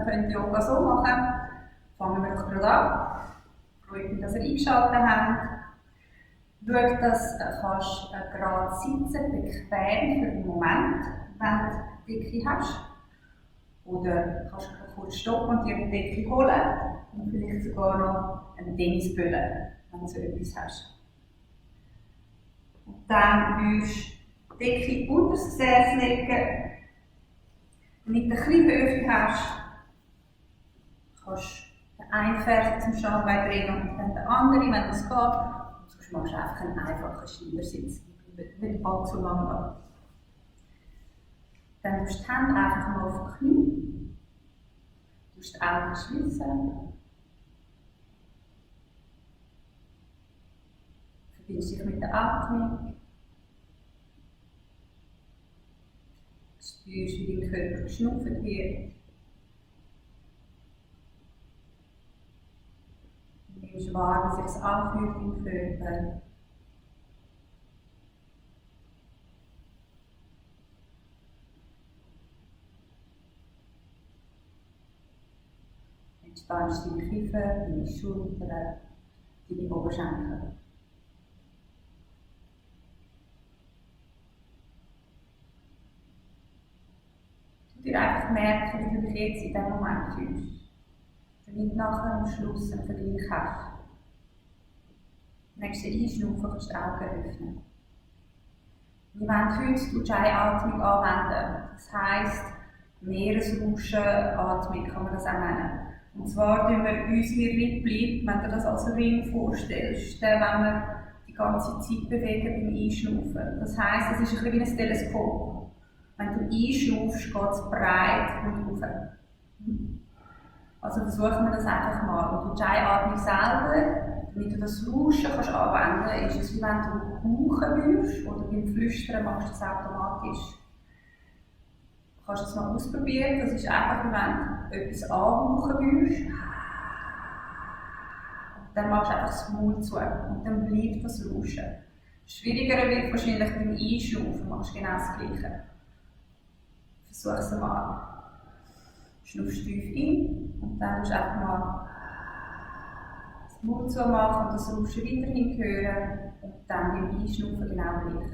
könnt Yoga so machen. Fangen wir doch gerade an. Freut mich, dass ihr eingeschaltet habt. Schau, dass du gerade sitzen, bequem für den Moment, wenn du die Decke hast. Oder kannst du kurz stoppen und dir eine Decke holen und vielleicht sogar noch einen Tennisböller, wenn du so etwas hast. Und dann würdest du die Decke unter das Gesäß legen, damit du ein bisschen Höhe hast. Kannst den einen Fersen zum Schambein bringen und dann den anderen, wenn es geht. Und sonst machst du einfach einen einfachen Schneidersitz, nicht allzu lang an. Dann tust du die Hände einfach mal auf die Knie. Du musst die Augen schließen. Verbindest dich mit der Atmung. Spürst, wie dein Körper geschnauft wird. Du nimmst wahr, wie sich es anfühlt im Körper. Entspannst deine Kiefer, deine Schultern, deine Oberschenkel. Du dir einfach merken, wie du dich jetzt in diesem Moment fühlst. Damit du nachher am Schluss einen Vergleich hast. Beim nächsten Einschnaufen kannst du die Augen öffnen. Wir wollen heute die Atmung anwenden. Das heisst, Meeresrauschen-Atmung kann man das auch nennen. Und zwar tun wir unsere Rippli, wenn du das als Ring vorstellst, dann wollen wir die ganze Zeit bewegen beim Einschnaufen. Das heisst, es ist ein bisschen wie ein Teleskop. Wenn du einschnaufst, geht es breit und hoch. Also versuchen wir das einfach mal. Und die Atmung selber, damit du das Rauschen kannst anwenden kannst, ist es wie wenn du hauchen würdest oder beim Flüstern machst du das automatisch. Du kannst es mal ausprobieren, das ist einfach, wenn du etwas anhauchen würdest. Dann machst du einfach das Maul zu und dann bleibt das Rauschen. Schwieriger wird wahrscheinlich beim Einschnaufen, machst du genau das Gleiche. Versuch es mal. Schnaufst tief ein und dann musst du einfach mal das Maul zu machen und das Rauschen weiterhin hören und dann beim Einschnaufen genau gleich.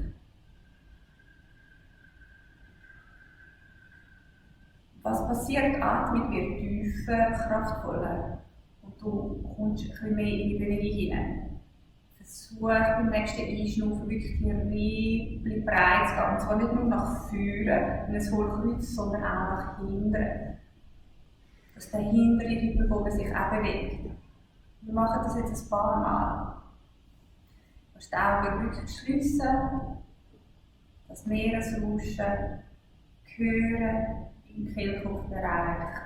Was passiert? Die Atmung wird tiefer, kraftvoller und du kommst ein bisschen mehr in die Bewegung hinein. Versuch beim nächsten Einschnaufen wirklich die Rippli breit zu gehen. Und zwar nicht nur nach vorne, in ein Hohlkreuz, sondern auch nach hinten. Dass der hintere Rippenbogen sich auch bewegt. Wir machen das jetzt ein paar Mal. Du kannst die Augen wirklich schliessen, das Meeresrauschen hören im Kehlkopfbereich.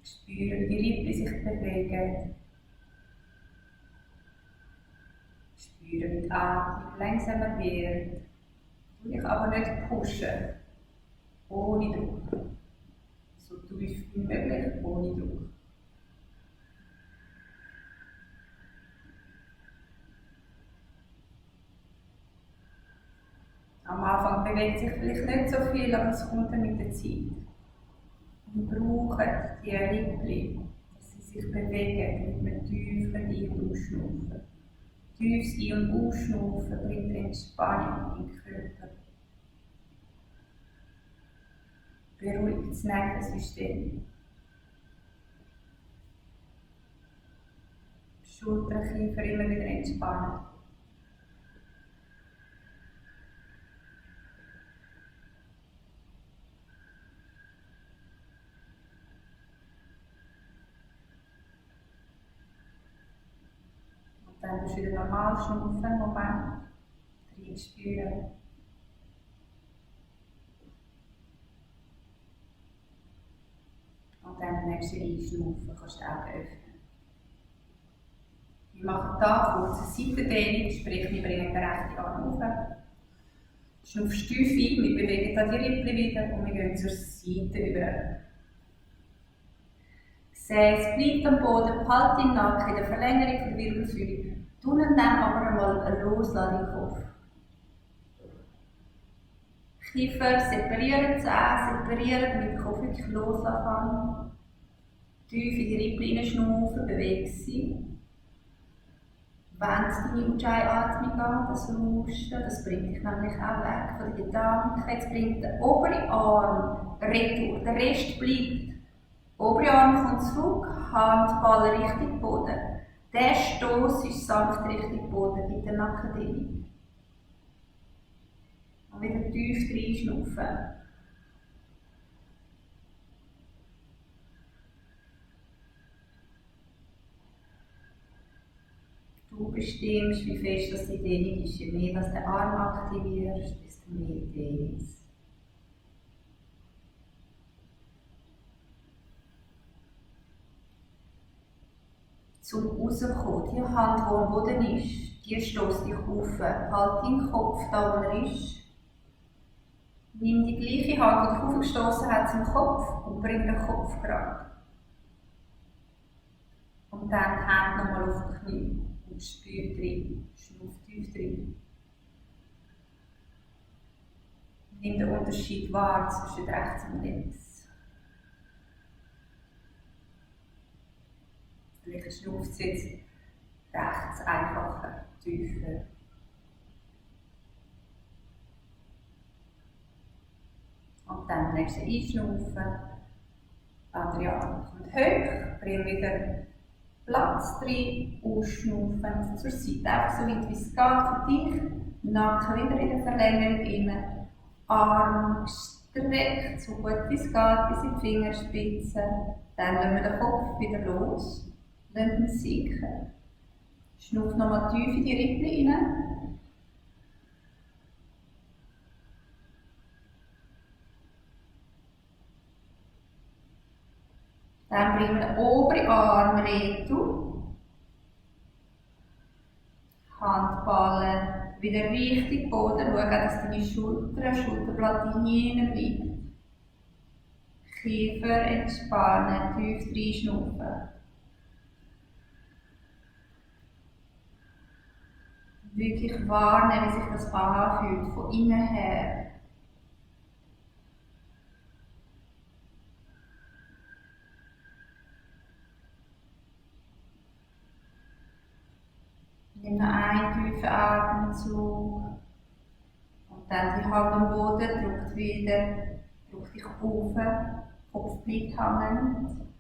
Spüren, wie die Rippli sich bewegen. Spüren, wie die Atmung langsamer wird. Du dich aber nicht pushen. Ohne Druck. So tief wie möglich, ohne Druck. Am Anfang bewegt sich vielleicht nicht so viel, aber es kommt dann mit der Zeit. Wir brauchen die Rippli, dass sie sich bewegen, damit wir tief ein- und ausschnaufen. Tiefes Ein- und Ausschnaufen bringt Entspannung in den Körper. Beruhigt das Nervensystem. Schulterkiefer immer wieder entspannen. Dann musst du wieder normal schnaufen, Moment, reinspüren. Und dann beim nächsten Einschnaufen kannst du die Augen öffnen. Wir machen hier kurz eine Seitendehnung, sprich wir bringen den rechten Arm hoch. Schnaufst tief ein, wir bewegen hier die Rippli wieder und wir gehen zur Seite über. Gesäß bleibt am Boden, behalte den Nacken in der Verlängerung der Wirbelsäule. Tun dann aber einmal loslassen im Kopf. Kiefer separieren, Zähne separieren, damit der Kopf wirklich loslassen kann. Tief in die Rippen hineinschnaufen, beweg sie. Wend deine Ujjayi-Atmung an, das Lusten, das bringt dich nämlich auch weg von den Gedanken. Jetzt bringt der obere Arm retour, der Rest bleibt. Der obere Arm kommt zurück, Handballen Richtung Boden. Der Stoß ist sanft Richtung Boden, mit der Nackendehnung. Und wieder tief reinschnaufen. Du bestimmst, wie fest das die Dehnung ist. Je mehr dass der Arm aktivierst, desto mehr Dehnung. Zum Rauskommen, die Hand, die am Boden ist, die stößt dich auf. Halt deinen Kopf da, wo er ist. Nimm die gleiche Hand, die dich aufgestoßen hat, zum Kopf und bring den Kopf gerade. Und dann die Hände nochmal auf die Knie. Und spür drin, schnuff tief drin. Nimm den Unterschied wahr zwischen rechts und links. Vielleicht schnufft es jetzt rechts einfacher, tiefer. Und dann beim nächsten Einschnaufen, andere Arm kommt hoch, bring wieder Platz drin, ausschnaufen, zur Seite, einfach so weit wie es geht für dich. Nacken wieder in der Verlängerung rein. Arm gestreckt, so gut wie es geht, bis in die Fingerspitzen. Dann lassen wir den Kopf wieder los, lassen ihn sinken. Schnuff nochmal tief in die Rippen rein. Dann bringen wir den oberen Arm retour. Handballen wieder richtig Boden. Schau, dass deine Schulterblatt hinten bleibt. Kiefer entspannen, tief reinschnaufen. Wirklich wahrnehmen, wie sich das anfühlt, von innen her. Nimm noch einen tiefen Atemzug und dann die Hand am Boden, drück dich auf, Kopf bleibt hängen,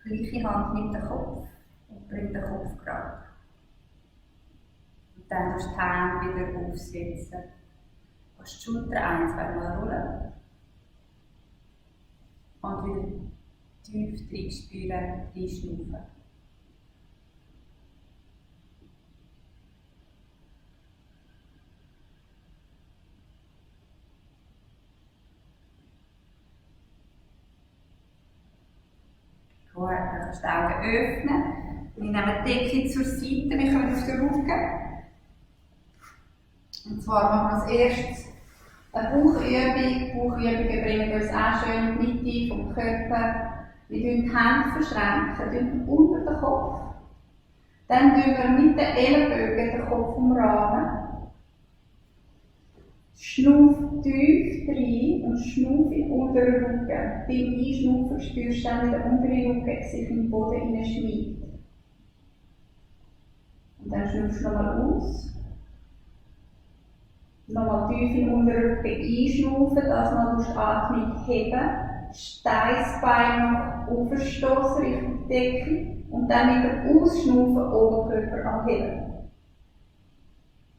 gleiche Hand nimmt den Kopf und bringt den Kopf gerade. Und dann musst du die Hände wieder aufsetzen. Du kannst die Schulter ein-, zweimal rollen und wieder tief reinspüren, reinschnaufen. Gut, dann kannst du die Augen öffnen. Wir nehmen die Decke zur Seite, wir kommen auf den Rücken. Und zwar machen wir als erstes eine Bauchübung. Bauchübungen bringen uns auch schön in die Mitte vom Körper. Wir verschränken die Hände unter den Kopf. Dann umrahmen wir mit den Ellenbogen den Kopf umrahmen. Schnuff tief rein und schnuff in den unteren Rücken. Beim Einschnaufen spürst du dann, wie der untere Rücken sich in den Boden hineinschmiegt. Und dann schnuffst du nochmal aus. Nochmal tief in den unteren Rücken einschnaufen, das mal durch die Atmung heben. Steißbein nach oben stoßen Richtung Decke. Und dann wieder ausschnaufen, Oberkörper anheben.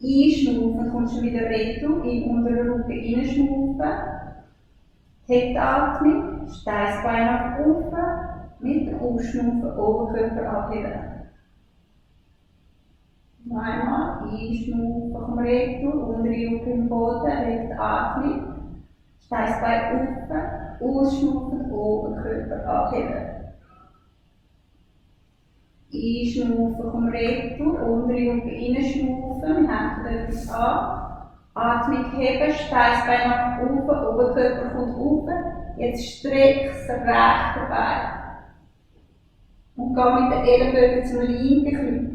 Einschnaufen, kommst du wieder retour, in den unteren Rücken reinschnaufen. Heb die Atmung, Steißbein nach oben, mit dem Ausschnaufen Oberkörper abheben. Noch einmal, einschnaufen, komm retour, untere Rücken im Boden, heb die Atmung, Steißbein oben, ausschnaufen, Oberkörper abheben. Einschnaufen, komm retour, untere Rücken reinschnaufen, wir hängen etwas an. Atmung heben, Steißbein nach oben, Oberkörper kommt oben. Jetzt streck das rechte Bein. Und geh mit den Ellenbogen zum linken Knie.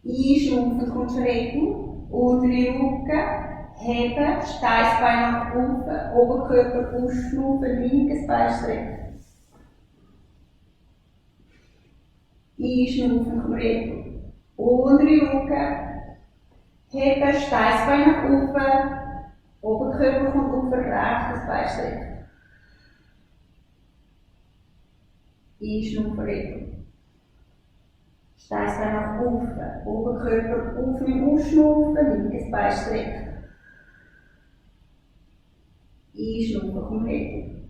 Einschnaufen, kommst retour, untere Rücken, Heben, Steißbein nach oben, Oberkörper ausschnaufen, linkes Bein strecken. Einschnaufen, komm retour. Untere Augen. Heben, Steißbein nach oben, Oberkörper kommt auf, rechtes Bein strecken. Einschnaufen, retour. Steißbein nach oben, Oberkörper aufnehmen, ausschnaufen, linkes Bein strecken. Einschnaufen, komm retour.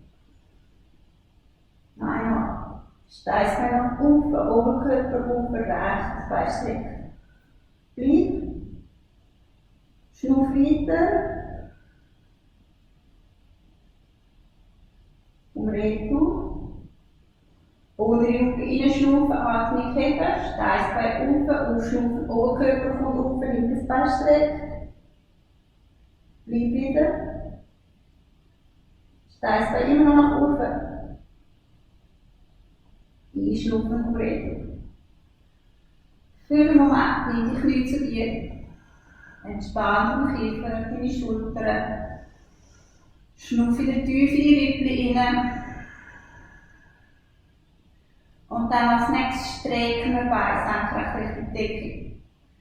Noch einmal. Steißbein nach oben, Oberkörper auf, rechtes Bein strecken. Bleib. Schnuff weiter. Retour. Untere Augen reinschnaufen, Atmung heben, Steißbein oben, ausschnaufen, Oberkörper kommt auf, linkes Bein streckt. Bleib wieder. Steißbein immer noch nach oben. Einschnaufen und retour. Für einen Moment nimm die Knie zu dir. Entspann den Kiefer, deine Schultern. Schnuff wieder tief in die Rippchen rein. Und dann als nächstes strecken wir Beine senkrecht Richtung Decke.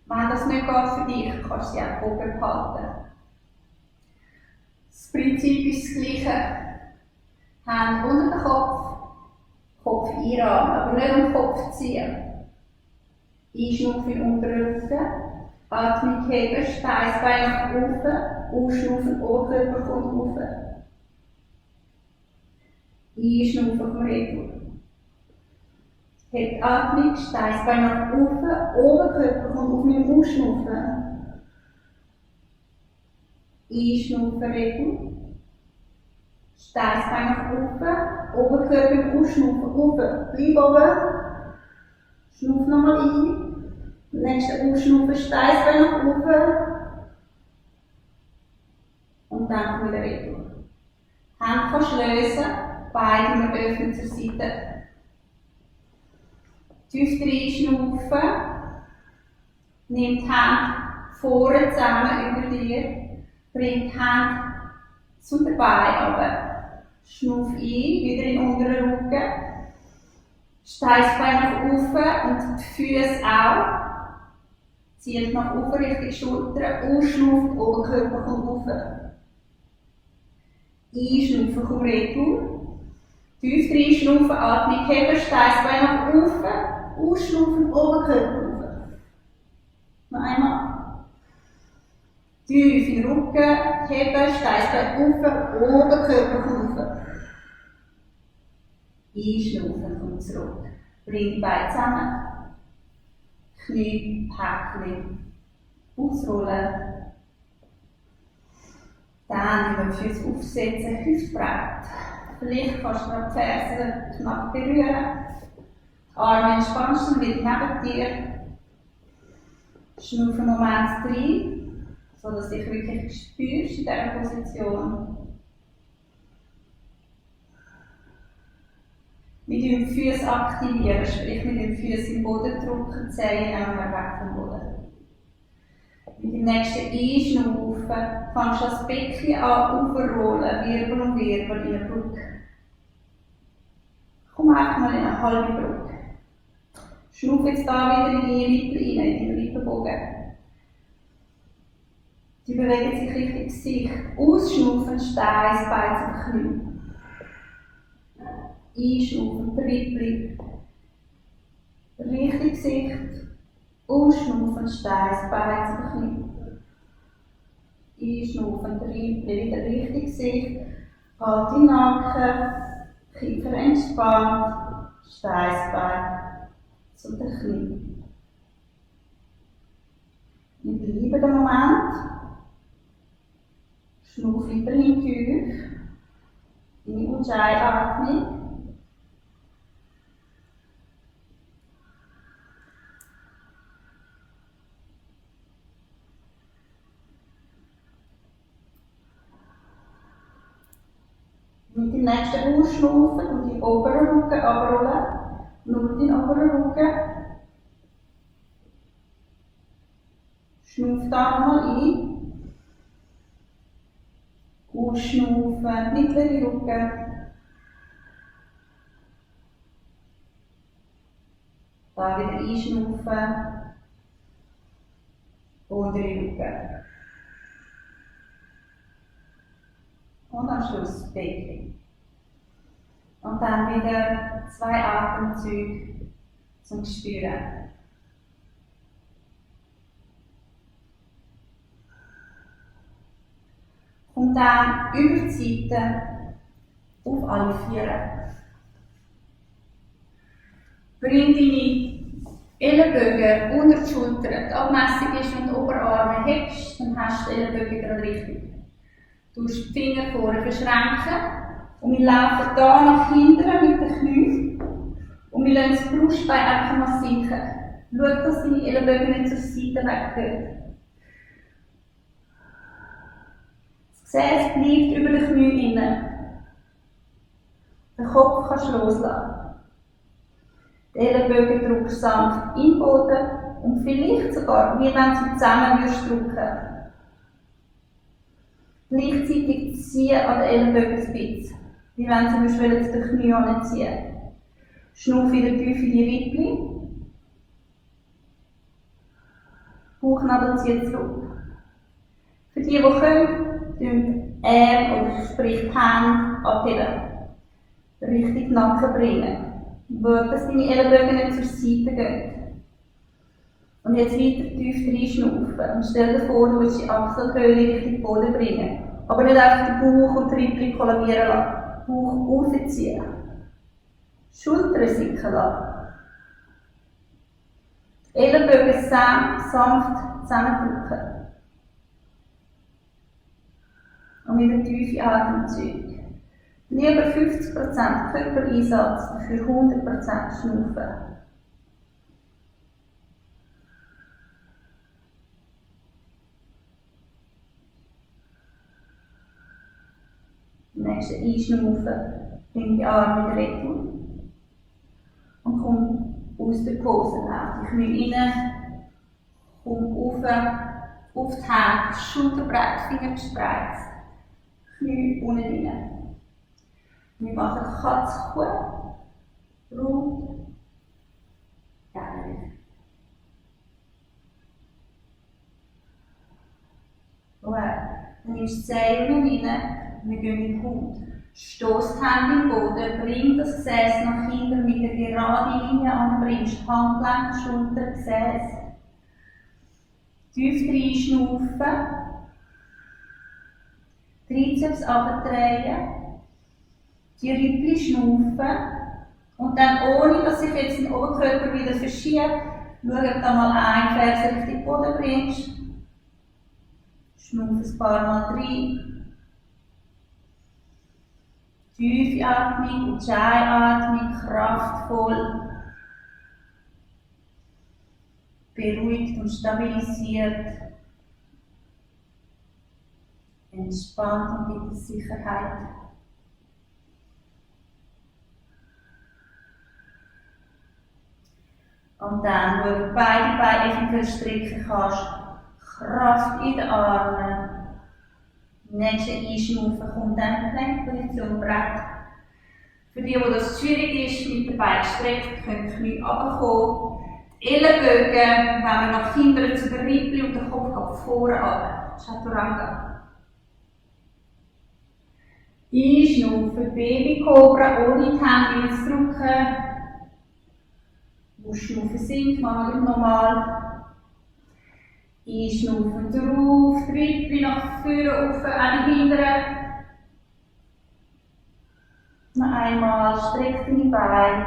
Wenn das nicht geht für dich, kannst du sie auch oben behalten. Das Prinzip ist das gleiche. Hände unter den Kopf, Kopf einrahmen, aber nicht am Kopf ziehen. Einschnaufen in den unteren Rücken, Atmung heben, Steißbein nach oben, ausschnaufen, Oberkörper kommt auf. Einschnaufen vom Retour. Hebt Atmung, Steißbein nach oben, Oberkörper kommt auf mit dem Ausschnaufen. Einschnaufen, Retour. Steißbein nach oben, Oberkörper im Ausschnaufen, oben. Bleib oben. Schnauf nochmal ein. Nächste Ausschnaufen, Steißbein nach oben. Und dann wieder retour. Hände kannst du lösen, Beine öffnen zur Seite. Tief reinschnaufen. Nimm die Hände vorne zusammen über dir. Bring die Hände zu den Beinen runter. Schnauf ein, wieder in den unteren Rücken. Steißbein nach oben und die Füße auch. Zielt nach oben Richtung Schultern, ausschnauft, Oberkörper kommt auf. Einschnaufen, komm retour. Tief reinschnaufen, Atmung heben, Steißbein nach oben, ausschnaufen, Oberkörper auf. Noch einmal. Tief in den Rücken, heben, Steißbein auf, Oberkörper kommt auf. Einschnaufen, komm zurück. Bring die Beine zusammen. Knie, Päckchen, ausrollen. Dann über die Füße aufsetzen, hüftbreit. Vielleicht kannst du noch die Fersen knapp berühren. Die Arme entspannst du wieder neben dir. Schnuff einen Moment rein, sodass du dich wirklich spürst in dieser Position. Mit den Füßen aktivieren, sprich mit den Füßen im Boden drücken, Zehen nehmen wir weg vom Boden. Mit dem nächsten Einschnaufen fangst du das Becken an aufrollen, Wirbel um Wirbel in eine Brücke. Komm einfach mal in eine halbe Brücke. Schnuff jetzt da wieder in deine Rippen rein, in den Rippenbogen. Die bewegen sich Richtung Gesicht. Ausschnaufen, Steiß, Bein zum Knie. Einschnaufen, Trippel, Richtung Gesicht, ausschnaufen, Steiß, Bein zum Knie. Einschnaufen, Trippel, wieder Richtung Gesicht, halt den Nacken, Kiefer entspannt, Steiß, Bein zu den Knie. Wir bleiben einen Moment, schnauf weiterhin tief, in die Ujjayi-Atmung. Mit dem nächsten Ausschnaufen und den oberen Rücken abrollen. Nur den oberen Rücken. Schnauf da nochmal ein. Ausschnaufen, mittlere Rücken. Da wieder einschnaufen. Untere Rücken. Und am Schluss Becken. Und dann wieder 2 Atemzüge zum Spüren. Und dann über die Seite auf alle Viere. Bring deine Ellenbögen unter die Schultern. Die Abmessung ist, wenn du die Oberarme hebst, dann hast du die Ellenbögen gerade richtig. Du musst die Finger vorne verschränken. Und wir laufen hier nach hinten mit den Knien. Und wir lassen das Brustbein einfach mal sinken. Schau, dass deine Ellenbögen nicht zur Seite weggehen. Das Gesäß bleibt über den Knie innen. Den Kopf kannst du loslassen. Die Ellenbögen drückst sanft in den Boden und vielleicht sogar, wie wenn du zusammen drücken. Gleichzeitig ziehen an den Ellenbögenspitze, wie wenn du zu den Knien ziehen. Schnuff wieder tief in die Rippli. Bauchnabel zieht zurück. Für die können, tun Arme oder sprich die Hände abheben. Richtig Nacken bringen. Schau, dass deine Ellenbögen nicht zur Seite gehen. Und jetzt weiter tief reinschnaufen. Und stell dir vor, du willst die Achselhöhle Richtung Boden bringen. Aber nicht einfach den Bauch und die Rippli kollabieren lassen. Bauch rausziehen. Schultern sinken lassen. Ellenbögen sanft zusammendrücken. Und wieder tiefe Atemzüge. Lieber 50% Körpereinsatz, dafür 100% Schnaufen. Nächste Einschnaufen, bring die Arme in die Retour. Und komm aus der Pose, lauf die Knie rein, komm auf die Hände, Schulterbrett, Finger gespreizt, Knie unten rein. Wir machen Katzkuh, rund, gerne. Gut, dann nimmst du die Zehen rein, wir gehen in den Hund. Stoss die Hände im Boden, bring das Gesäß nach hinten mit der geraden Linie an, bringst Handgelenk, Schulter, Gesäß. Tief reinschnaufen, Trizeps runterdrehen, die Rippli schnaufen und dann, ohne dass sich jetzt den Oberkörper wieder verschiebt, schau, ob du mal einen Ferse Richtung Boden bringst. Schnaufe ein paar Mal rein. Tiefe Atmung, Ujjayi-Atmung, kraftvoll, beruhigt und stabilisiert, entspannt und gibt Sicherheit. Und dann, wo du beide Beine eventuell strecken kannst, Kraft in den Armen. Nächste Einschnaufen kommt dann Plank-Position Brett. Für die, wo das schwierig ist, mit den Beinen gestreckt, können die Knie runterkommen. Die Ellenbögen, wenn wir nach hinten zu den Rippli und der Kopf geht vorne runter. Chaturanga. Einschnaufen, Baby-Cobra, ohne die Hände zu drücken. Ausschnaufen sinkt, machen wir nochmal. Einschnaufen drauf, die Rippli nach vorne, auf, auch die hinteren. Noch einmal, streck deine Beine.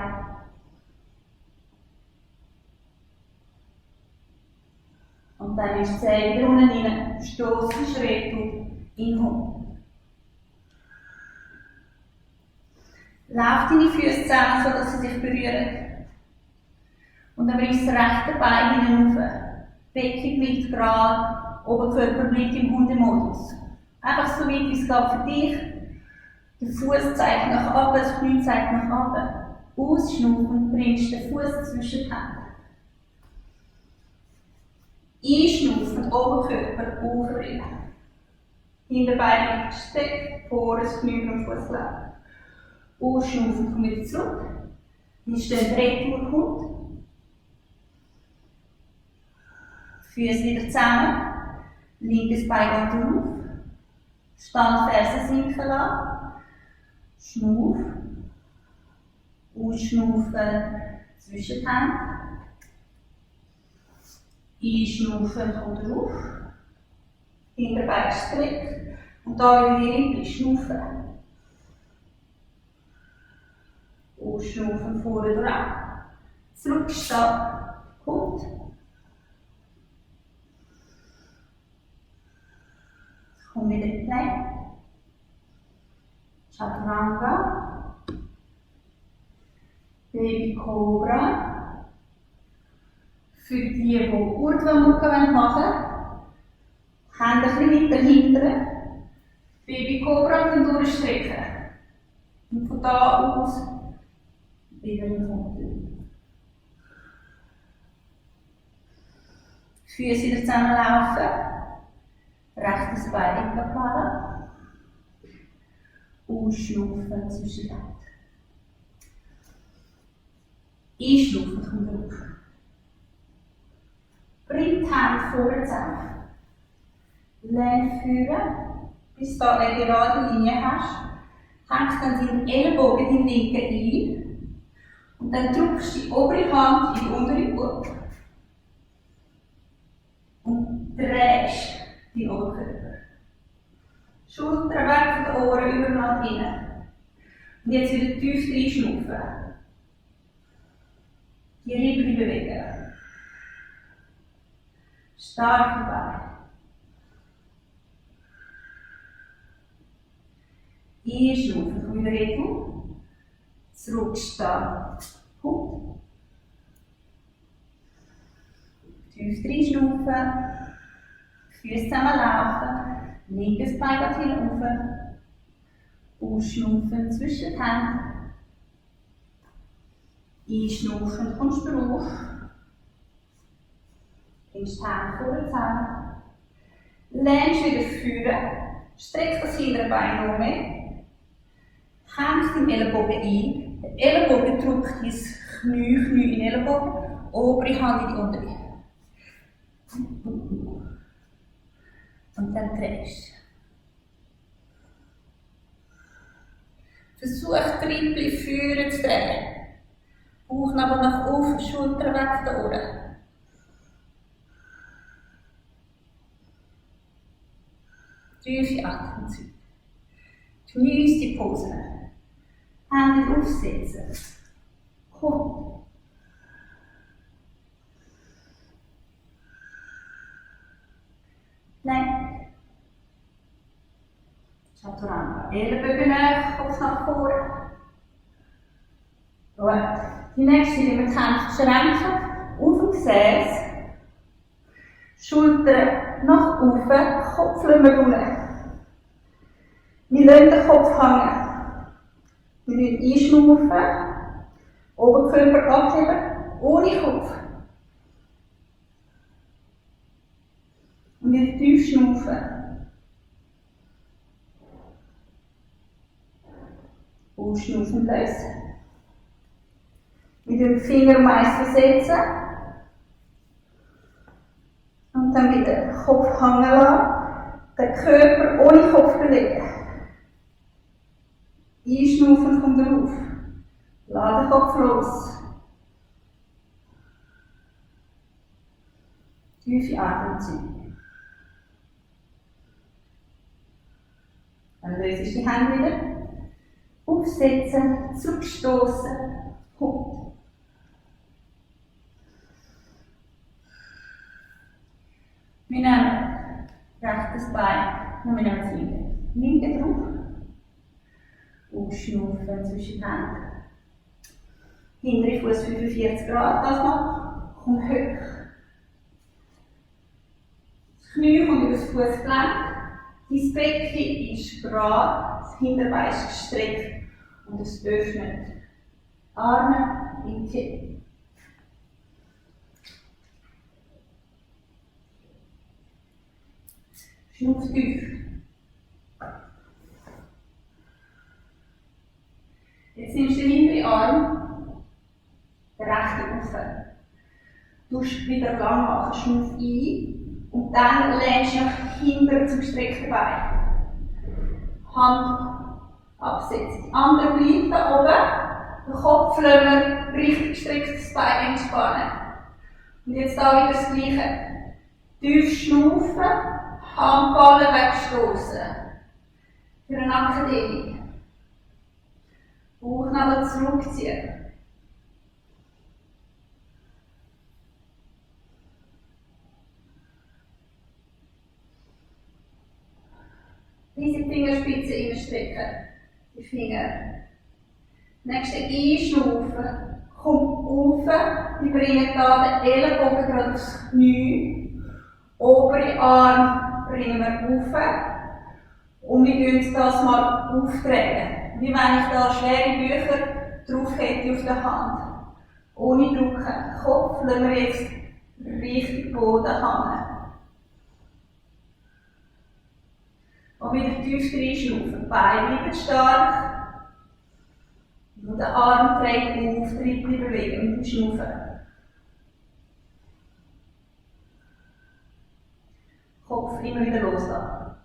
Und dann ist die Zehe wieder unten rein, stoss die Schritte in den Hund. Lauf deine Füße zusammen, sodass sie sich berühren. Und dann bringst du das rechte Bein hinauf. Becken bleibt gerade, Oberkörper bleibt im Hundemodus. Einfach so weit wie es geht für dich. Der Fuß zeigt nach oben, das Knie zeigt nach oben. Ausschnaufen, bringst den Fuß zwischen die Hände. Einschnaufen, Oberkörper aufbringen. Hinterbeine gestreckt, vor das Knie und Fußgelenk. Ausschnaufen, komm wieder zurück. Wir stehen Retourhund. Füße wieder zusammen. Linkes Bein geht auf. Standfersen sinken lassen. Schnauf. Ausschnaufen zwischen den Händen. Einschnaufen und rauf. Hinterbein gestreckt. Und da wieder die Rippe schnaufen. Ausschnaufen vorne durch. Zurückstehen. Hund. Komm wieder in die Plank. Chaturanga. Baby Cobra. Für die, die Urdhva-Mukha machen wollen, Hände ein bisschen weiter hinten. Baby Cobra und durchstrecken. Und von da aus wieder in den Hund. Füße wieder zusammenlaufen. Rechtes Bein in die Platte. Ausschnaufen zwischen den Händen. Einschnaufen kommt rauf. Bring die Hände vorne zusammen. Lehn führen, bis du eine gerade Linie hast. Hängst dann deinen Ellenbogen, deinen linken ein. Und dann drückst du die obere Hand in die untere Gurte. Und drehst deinen Oberkörper. Schultern weg von den Ohren, über nach innen. Und jetzt wieder tief reinschnaufen. Die Rippen bewegen. Starke Beine. Einschnaufen, komm wieder retour. Zurückstehen. Hund. Tief reinschnaufen. Füße zusammenlaufen. Linkes Bein geht hinauf. Ausschnaufen zwischen den Händen. Einschnaufen, kommst du rauf. Bringst die Hände vorne zusammen. Lehnst wieder führen. Streck das hintere Bein noch mehr. Hängst den Ellenbogen ein. Der Ellenbogen drückt dein Knie in den Ellenbogen. Obere Hand in die untere. Und dann drehst du. Versuch, die Rippe führen zu drehen. Bauchnabel nach oben, Schultern weg von den Ohren. Tiefe Atemzüge. Genieß die Pose. Hände aufsetzen. Komm. Nein. Chaturanga. Ellenbogen nach, Kopf nach vorne. Gut. Die nächste, die wir die Hände verschränken, auf dem Gesäß. Schultern nach oben, Kopf unten. Wir lassen den Kopf hängen. Wir einschnaufen, Oberkörper abheben, ohne Kopf. Und wieder tief schnaufen. Ausschnaufen lösen. Mit dem Finger um eins versetzen. Und dann wieder den Kopf hängen lassen. Den Körper ohne Kopf bewegen. Einschnaufen kommt rauf. Lass den Kopf los. Tiefe Atemzüge. Dann löse ich die Hände wieder. Aufsetzen, zurückstoßen, Hund. Wir nehmen rechtes Bein und wir nehmen das linke. Linke drauf. Ausschnaufen zwischen den Händen. Hintere Fuß 45 Grad, das mal. Komm hoch. Das Knie kommt über das Fußgelenk. Dein Becken ist gerade, das Hinterbein ist gestreckt und es öffnet. Arme in die Knie. Schnuff tief. tust wieder lang machen, schnuff ein und dann lehnst du nach hinten zum gestreckten Bein. Hand absetzen. Das andere bleibt da oben, der Kopf lassen wir richtig gestrecktes Bein entspannen. Und jetzt da wieder das Gleiche. Tief schnaufen, Handballen wegstoßen. Für eine Nackendehnung. Bauchnabel zurückziehen. Diese Fingerspitze einstrecken. Die Finger. Nächste einschnaufen. Kommt auf. Wir bringen hier den Ellenbogen gerade aufs Knie. Obere Arm bringen wir auf. Und wir tun das mal aufdrehen. Wie wenn ich da schwere Bücher drauf hätte auf der Hand. Ohne drücken. Kopf lassen wir jetzt richtig Boden hängen. Und wieder tief reinschnaufen. Beine bleiben stark. Und der Arm dreht auf, Tritt bewegen mit dem Schnaufen. Kopf immer wieder loslassen.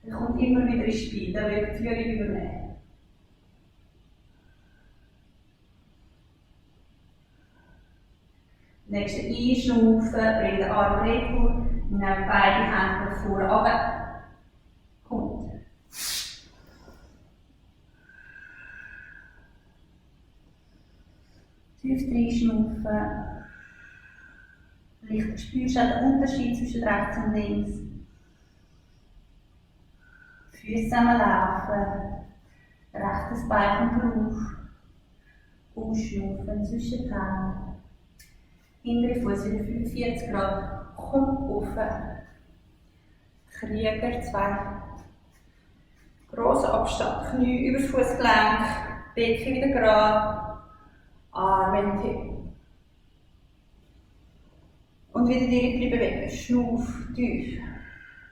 Er kommt immer wieder ins Spiel, der will die Führung übernehmen. Nächste einschnaufen, bring den Arm retour, nehmen beide Hände nach vorne runter. Kommt. Tief reinschnaufen. Vielleicht spürst du auch den Unterschied zwischen rechts und links. Füße zusammenlaufen. Rechtes Bein kommt drauf. Ausschnaufen zwischen den Händen. Hintere Fuß wieder 45 Grad. Kommt auf. Krieger 2. Grosser Abstand. Knie über das Fußgelenk. Becken wieder gerade. Arme in die Hüfte. Und wieder die Rippen bewegen. Schnuff, tief.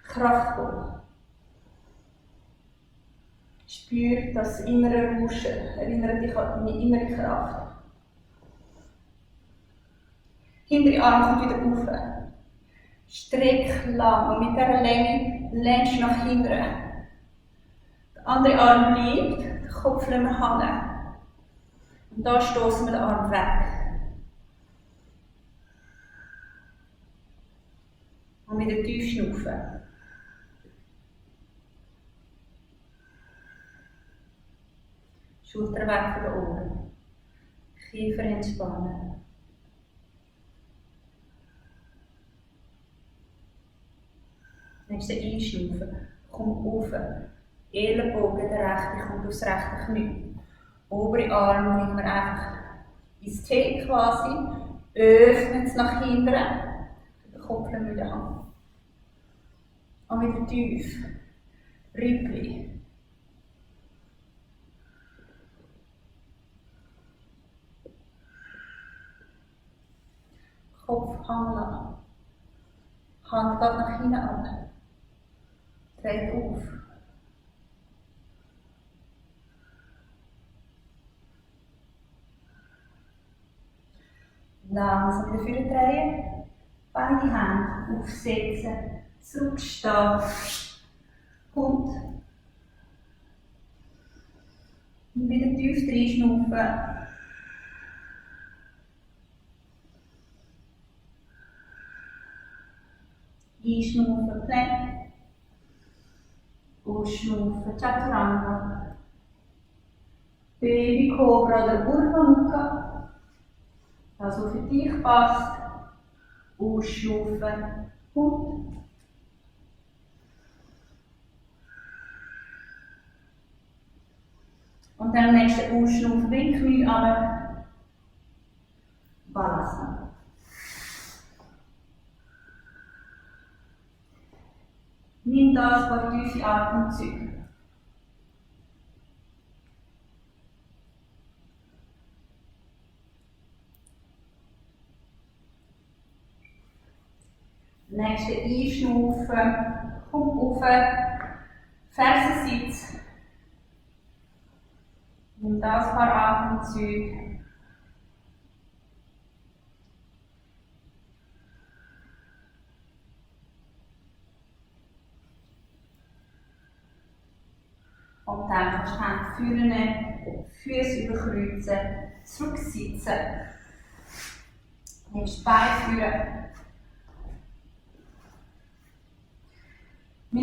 Kraftvoll. Spür das innere Rauschen. Erinnere dich an deine innere Kraft. Hintere Arm kommt wieder auf. Streck lang. Und mit dieser Länge lehnst du nach hinten. Der andere Arm bleibt. Den Kopf lassen wir hängen. Und da stoßen wir den Arm weg. Und wieder tief schnaufen. Schulter weg von den Ohren. Kiefer entspannen. Nächste einschnaufen. Komm auf. Ellenbogen, der rechte kommt aufs rechte Knie. Obere Arm bringen wir einfach ins T quasi. Öffnen es nach hinten. Den Kopf wieder haben. Und wieder tief. Rippli. Kopf hängen lassen. Hand geht nach hinten an. Dreht auf. Langsam wieder vorne drehen. Beide Hände aufsetzen. Zurückstehen. Und wieder tief reinschnaufen. Einschnaufen, Plank. Ausschnaufen, Chaturanga. Baby Cobra oder Urdhva. Also für dich passt. Ausschnaufen und dann am nächsten Ausschnaufen, Knie runter. Balasana. Nimm da ein paar tiefe Atemzüge. Nächste einschnaufen, komm auf, Fersensitz. Nimm da ein paar Atemzüge. Und dann kannst du die Hände führen nehmen, Füße überkreuzen, zurücksitzen. Nimmst die Beine führen. Wir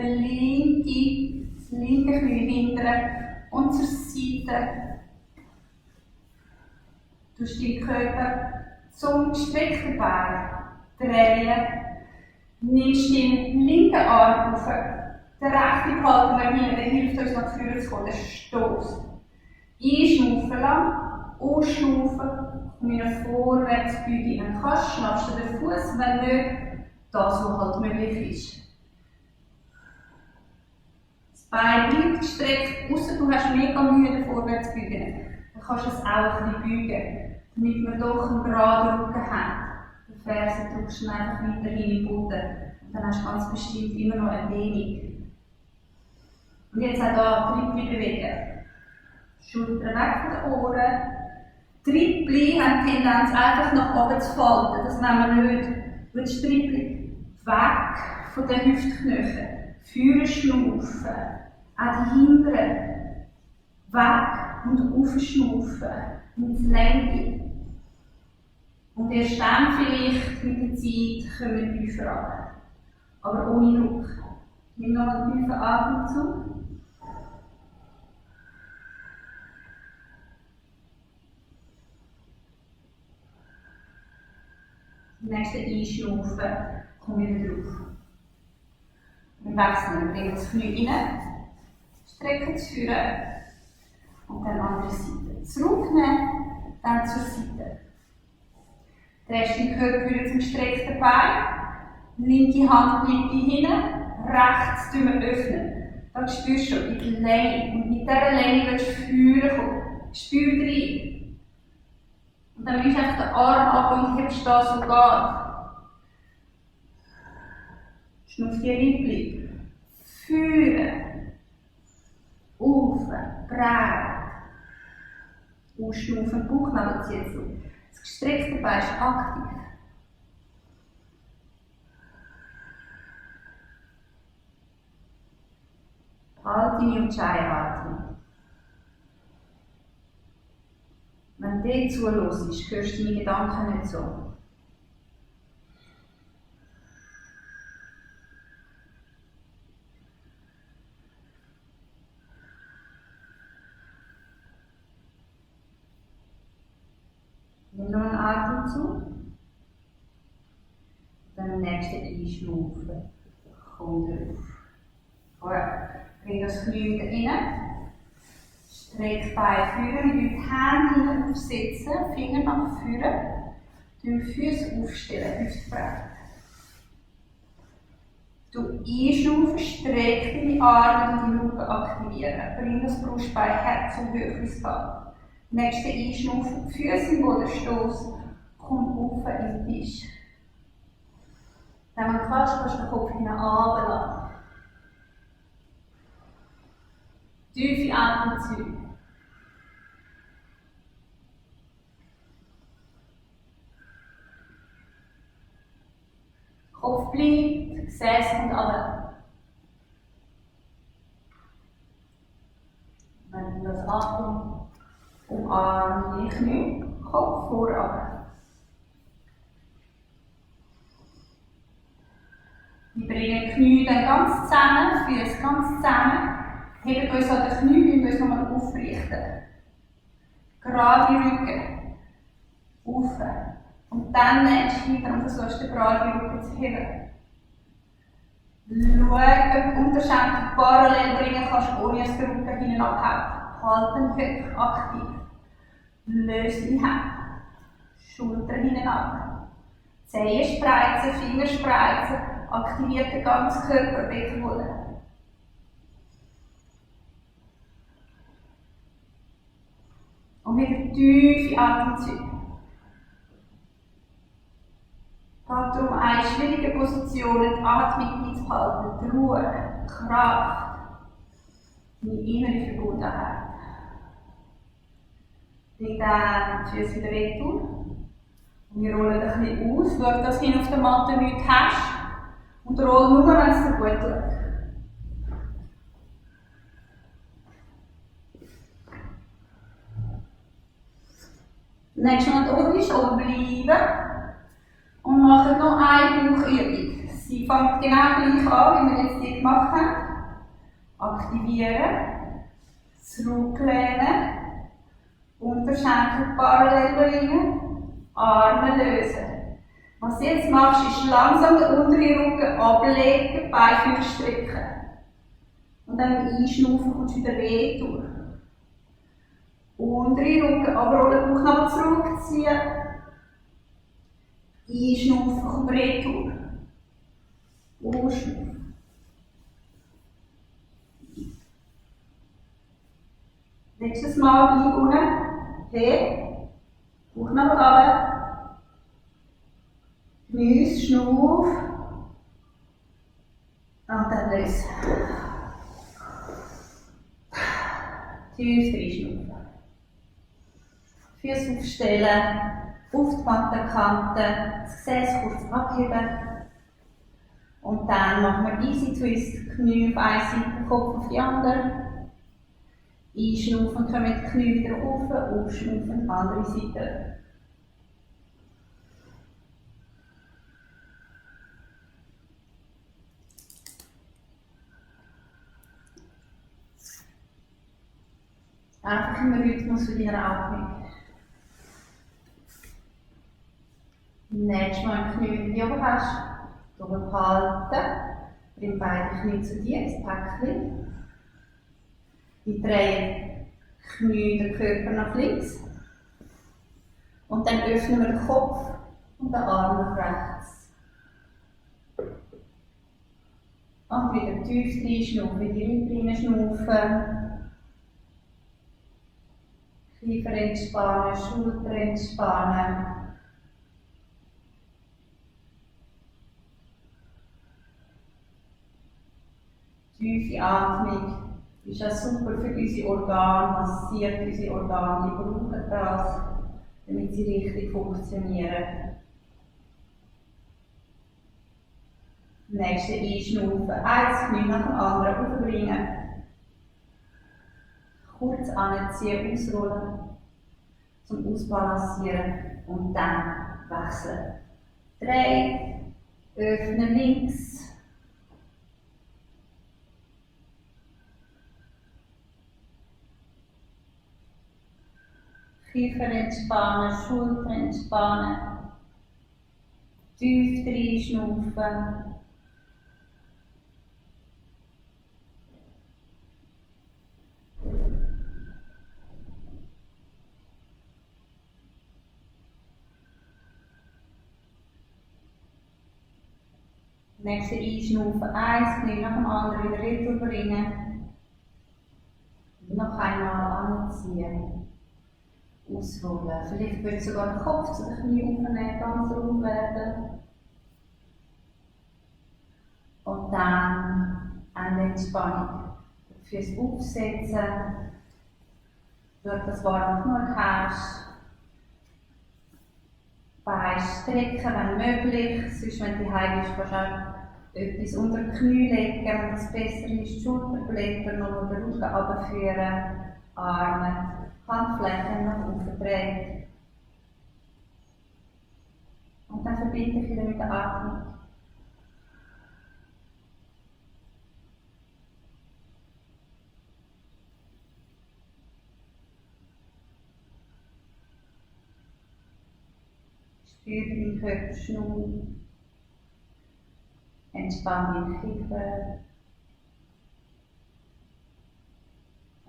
nehmen hier das linke Knie hinten und zur Seite. Du deinen Körper zum gestreckten Bein drehen. Nimmst den linken Arm auf. Den rechten behalten wir hinten, der hilft uns nach vorne zu kommen, der Stoß. Einschnaufen lang, ausschnaufen und wieder vorwärts beugen. Wenn du kannst, schnappst du den Fuß, wenn nicht, das, was halt möglich ist. Das Bein bleibt gestreckt, ausser du hast mega Mühe, vorwärts zu beugen. Dann kannst du es auch ein bisschen beugen, damit wir doch einen geraden Rücken haben. Die Ferse drückst du einfach weiterhin in den Boden. Und dann hast du ganz bestimmt immer noch eine Dehnung. Und jetzt auch hier Trippli bewegen. Schultern weg von den Ohren. Trippli haben die Tendenz einfach nach oben zu falten. Das nehmen wir nicht. Du willst Trippli weg von den Hüftknochen. Führen, schnaufen. Auch die hinteren. Weg und aufschnaufen. Ins Lenke. Und erst dann vielleicht mit der Zeit kommen wir tiefer runter. Aber ohne Druck. Nimm noch einen tiefen Atemzug. Im nächsten Einschnaufen kommen wir wieder drauf. Wir wechseln, wir bringen das Knie rein, strecken es führen und dann andere Seite. Zurücknehmen, dann zur Seite. Drehst den Körper wieder zum gestreckten Bein, linke Hand bleibt hier hinten, rechts öffnen. Dann spürst du schon die Länge und mit dieser Länge willst du führen kommen. Spür rein. Und dann nimmst du einfach den Arm ab und hebst das, so geht. Schnuff die Rippli. Führen. Auf, breit. Ausschnaufen, Bauchnabel zieht zu. Das gestreckte Bein ist aktiv. Halt deine Ujjayi-Atmung. Wenn du dir zuhörst, hörst du deine Gedanken nicht so. Nimm noch einen Atemzug. Dann den nächsten einschnaufen. Komm drauf. Gut. Bring das Knie wieder rein. Streck die Beine führen, mit den Händen aufsetzen, Finger nach vorne. Die Füße aufstellen, hüftbreit. Du einschnaufen, streck deine Arme und deinen Rücken aktivieren. Bring das Brustbein her zum Höchstens gehen. Nächste Einschnaufen, Füße im Boden stoßen, komm auf in den Tisch. Wenn du kannst du den Kopf hinunterlassen. Tiefe Atemzüge. Kopf bleibt, Gesäß kommt runter. Wenn du das Atmen umarm die Knie, Kopf voran. Wir bringen die Knie dann ganz zusammen, Füße ganz zusammen. Heben uns an den Knien und uns nochmal aufrichten. Gerade Rücken. Auf. Und dann nächst hinter und versuchst den geraden Rücken zu heben. Schau, ob du Unterschenkel parallel bringen kannst, ohne dass der Rücken hinten abhält. Halt den Höcker aktiv. Löse die Hände. Schultern hinten ab. Zehen spreizen, Finger spreizen. Aktiviert den ganzen Körper, Beckenboden. Und wieder tiefe Atemzüge. Es geht darum, eine schwierige Position, die Atmung einzuhalten, die Ruhe, die Kraft, die innere Verbundenheit. Bring dann die Füße wieder weg. Und wir rollen ein bisschen aus. Schau, dass du hin auf der Matte nichts hast. Und roll nur, wenn es dir gut tut. Nächstes Mal oben ist oben bleiben und machen noch eine Bauchübung. Sie fängt genau gleich an, wie wir jetzt die gemacht haben. Aktivieren, zurücklehnen, Unterschenkel parallel bringen, Arme lösen. Was du jetzt machst, ist langsam den unteren Rücken ablegen, Beine strecken. Und dann einschnaufen kommst du wieder weh durch. Untere Rücken abrollen, Bauchnabel zurückziehen. Einschnaufen, komm retour. Ausschnaufen. Nächstes Mal bleib unten. Hey. Bauchnabel runter. Gemüse, schnauf. Und dann lösen. Tief reinschnaufen. Füße aufstellen, auf die Mattenkante, das Gesäß kurz abheben. Und dann machen wir Easy Twist, Knie auf eine Seite, Kopf auf die andere. Einschnaufen, kommen die Knie wieder rauf, aufschnaufen, andere Seite. Einfach im Rhythmus für deine Atmung. Nächstes Mal ein Knie, wie du oben hast, oben halten. Bring beide Knie zu dir, das Päckchen. Wir drehen Knie, den Körper nach links. Und dann öffnen wir den Kopf und den Arm nach rechts. Und wieder tief reinschnaufen, in die Rippen reinschnaufen. Kiefer entspannen, Schulter entspannen. Tiefe Atmung ist ja super für unsere Organe, massiert unsere Organe, die brauchen das, damit sie richtig funktionieren. Nächste Einschnaufen, eins Knie nach dem anderen aufbringen. Kurz anziehen, ausrollen, zum Ausbalancieren und dann wechseln. 3, öffnen links. Kiefer entspannen, Schulter entspannen. Tief reinschnaufen. Nächste Einschnaufen, eins Knie nach dem anderen wieder retour bringen. Noch einmal anziehen. Ausrollen. Vielleicht wird sogar der Kopf zu den Knie aufnehmen, ganz rund werden. Und dann eine Entspannung. Die Füße aufsetzen. Durch das warme Knie hast. Beine strecken, wenn möglich. Sonst, wenn du heim bist, kannst du auch etwas unter die Knie legen, wenn es besser ist. Die Schulterblätter noch den Rücken runterführen. Arme. Handflächen nach oben drehen. Und dann verbinde ich wieder mit der Atmung. Spür deinen Körper schnurren. Entspann deinen Kiefer.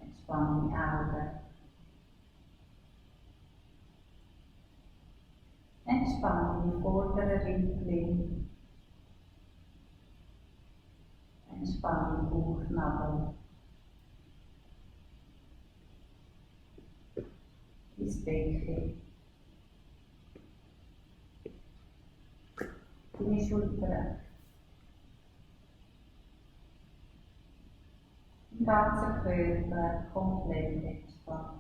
Entspann die Augen. Entspann die vorderen Rippchen. Entspann den Bauchnabel. Das Becken. Deine Schultern. Den ganzen Körper komplett entspannt.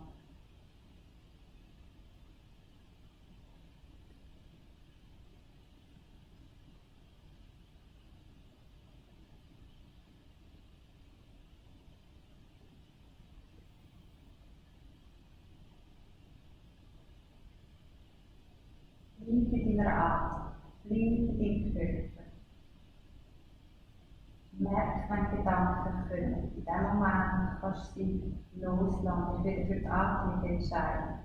deiner Atmung. Bleib im Körper. Merk, wenn Gedanken kommen. In diesem Moment kannst du sie loslassen. Dich wieder für die Atmung entscheiden.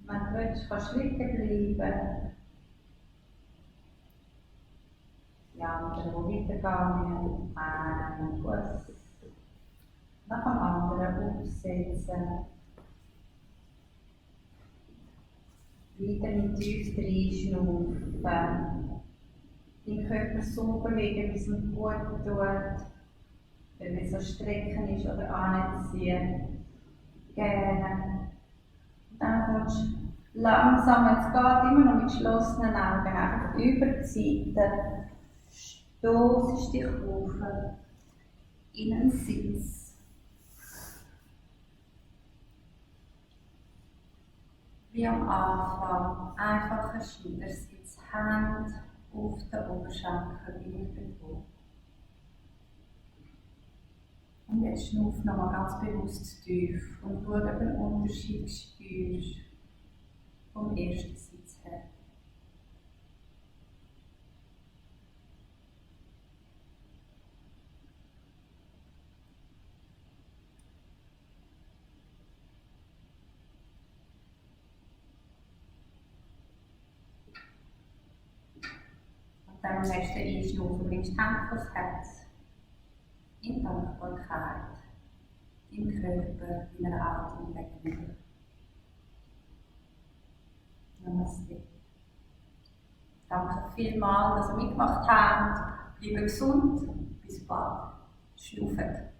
Wenn du willst, kannst du liegen bleiben. Die anderen, die weitergehen, einen Fuß nach dem anderen aufsetzen. Wieder mit tief reinschnaufen. Deinen Körper so bewegen, wie es ihm gut tut. Wenn es so strecken ist oder anziehen. Gerne. Und dann kommst du langsam, wenn es geht, immer noch mit geschlossenen Augen, einfach über die Seite. Stoßest dich auf in einen Sitz. Wie am Anfang, einfach ein Schneidersitz, Hände auf den Oberschenkel irgendwo. Und jetzt schnuff nochmal ganz bewusst tief und schau, ob du einen Unterschied spürst vom ersten Sitz her. Dann am nächsten Einschnaufen bringst du die Hände vors Herz. In Dankbarkeit, im Körper, deiner Atmung gegenüber. Namaste. Danke vielmals, dass ihr mitgemacht habt. Bleibt gesund. Bis bald. Schnauft.